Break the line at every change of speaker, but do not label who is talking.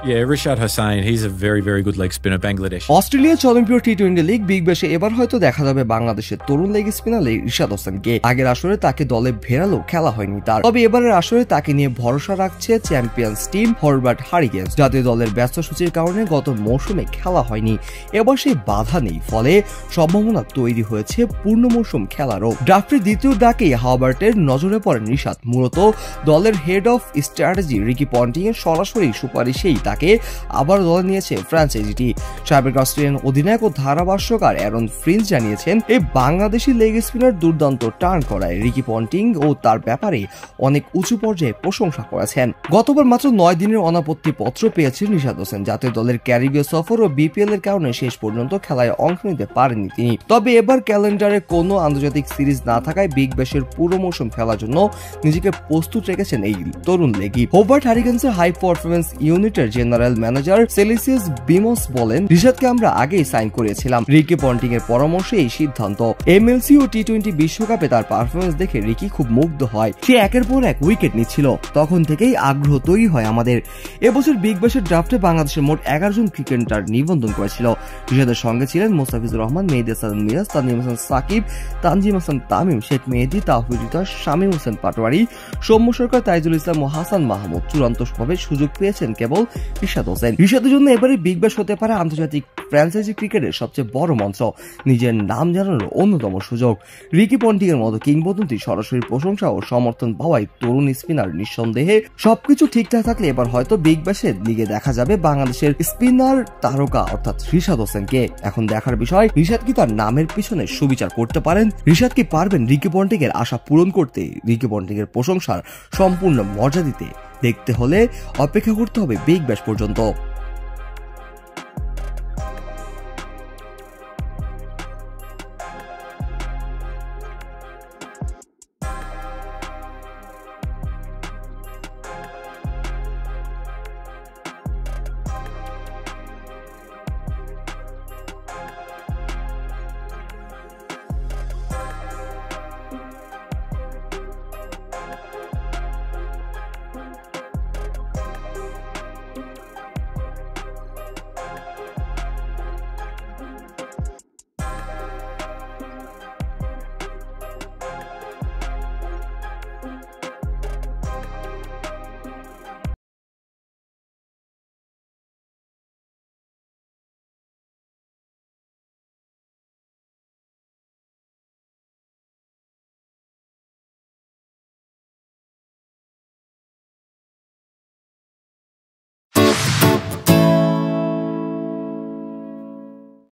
Yeah, Rishad Hossain, he's a very, very good leg spinner, Bangladesh.
Australia চলম্পিয় টি-20 league Big ব্যাশে এবার হয়তো দেখা যাবে বাংলাদেশের তরুণ লেগ স্পিনার রিশাদ হোসেনকে। আগের আসরে তাকে দলে ভেড়ালেও খেলা হয়নি তার, তবে এবারের আসরে তাকে নিয়ে ভরসা রাখছে চ্যাম্পিয়ন্স টিম হবার্ট হারিকেনস। জাতীয় দলের ব্যস্ত সূচির কারণে গত মৌসুমে খেলা হয়নি, এবার সেই বাধা নেই, ফলে সম্ভাবনা তৈরি হয়েছে পূর্ণ মৌসুম খেলারও। ড্রাফটের দ্বিতীয় ডাকেই হবার্টের নজরে পড়েন রিশাদ। মূলত দলের head of strategy Ricky Ponting এর সরাসরি সুপারিশেই তাকে আবার দলে নিয়েছে ফ্র্যাঞ্চাইজিটি। সাবেক অস্ট্রেলিয়ান অধিনায়ক ও ধারাভাষ্যকার অ্যারন ফিঞ্চ জানিয়েছেন, এই বাংলাদেশি লেগ স্পিনার দুর্দান্ত টার্ন করায় রিকি পন্টিং ও তার ব্যাপারে অনেক উঁচু পর্যায়ে প্রশংসা করেছেন। গতবার মাত্র 9 দিনের অনাপত্তি পত্র পেয়েছেন রিশাদ হোসেন। জাতীয় দলের ক্যারিবীয় সফর ও বিপিএল এর কারণে শেষ পর্যন্ত খেলায় অংশ নিতে পারেননি তিনি। তবে এবার ক্যালেন্ডারে কোনো আন্তর্জাতিক সিরিজ না থাকায় বিগ ব্যাশের পুরো মৌসুম খেলার জন্য নিজেকে প্রস্তুত রেখেছেন এই তরুণ লেগি। হোবার্ট হারিকেন্সের হাই পারফরম্যান্স ইউনিটের জেনারেল ম্যানেজার সেলিসিয়াস বিমস বলেন, রিশাদকে আমরা আগেই সাইন করেছিলাম, রিকি পন্টিং এর পরামর্শে এই সিদ্ধান্ত। এমএলসি ও টি-20 বিশ্বকাপে তার পারফরম্যান্স দেখে রিকি খুব মুগ্ধ হয়, সে একের পর এক উইকেট নিচ্ছিল, তখন থেকেই আগ্রহ তৈরি হয় আমাদের। এবছর বিগ ব্যাশের ড্রাফটে বাংলাদেশের মোট 11 জন ক্রিকেটার নিবন্ধন করেছিল। রিশাদের সঙ্গে ছিলেন মোস্তাফিজুর রহমান, মেহেদী হাসান মিরাজ, তানজিম হাসান সাকিব, তানজিম হাসান তামিম, শেখ মেহেদী, তাওহিদ হৃদয়, শামীম হোসেন পাটোয়ারি, সৌম্য সরকার, তাইজুল ইসলাম ও হাসান মাহমুদ। চূড়ান্তভাবে সুযোগ পেয়েছেন কেবল রিশাদ হোসেন। রিশাদের জন্য এবারে বিগ ব্যাশ হতে পারে আন্তর্জাতিক ফ্র্যাঞ্চাইজি ক্রিকেটের সবচেয়ে বড় মঞ্চ, নিজের নাম জানানোর অন্যতম সুযোগ। রিকি পন্টিং এর মতো কিংবদন্তি সরাসরি প্রশংসা ও সমর্থন পাওয়ায় তরুণ স্পিনার নিঃসন্দেহে সবকিছু ঠিকঠাক থাকলে এবার হয়তো বিগ ব্যাশের লিগে দেখা যাবে বাংলাদেশের স্পিনার তারকা অর্থাৎ রিশাদ হোসেনকে। এখন দেখার বিষয়, রিশাদ কি তার নামের পিছনে সুবিচার করতে পারেন? রিশাদ কি পারবেন রিকি পন্টিং এর আশা পূরণ করতে, রিকি পন্টিং এর প্রশংসার সম্পূর্ণ মর্যাদা দিতে? দেখতে হলে অপেক্ষা করতে হবে বিগ ব্যাশ পর্যন্ত।